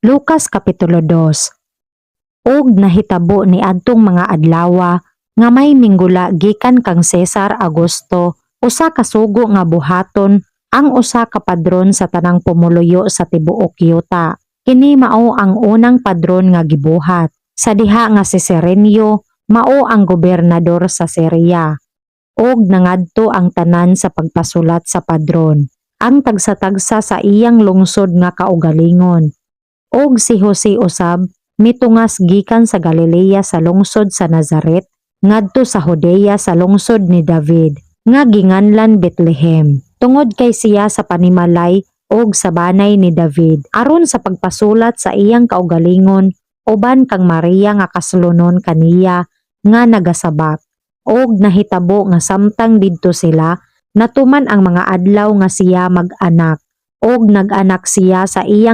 Lukas Kapitulo 2. Og nahitabo ni adtong mga adlawa nga may minggula gikan kang Cesar Augusto usa ka sugo nga buhaton ang usa ka padron sa tanang pumuluyo sa tibuok yuta. Kini mao ang unang padron nga gibuhat. Sa diha nga si Cirenio mao ang gobernador sa Syria. Og nangadto ang tanan sa pagpasulat sa padron, ang tagsa-tagsa sa iyang lungsod nga kaugalingon. Og si Jose usab mitungas gikan sa Galilea sa lungsod sa Nazaret ngadto sa Judea sa lungsod ni David nga ginganlan Bethlehem, tungod kay siya sa panimalay og sa banay ni David aron sa pagpasulat sa iyang kaugalingon uban kang Maria nga kasulunon kaniya nga nagasabak. Og nahitabo nga samtang didto sila natuman ang mga adlaw nga siya mag-anak og nag-anak siya sa iyang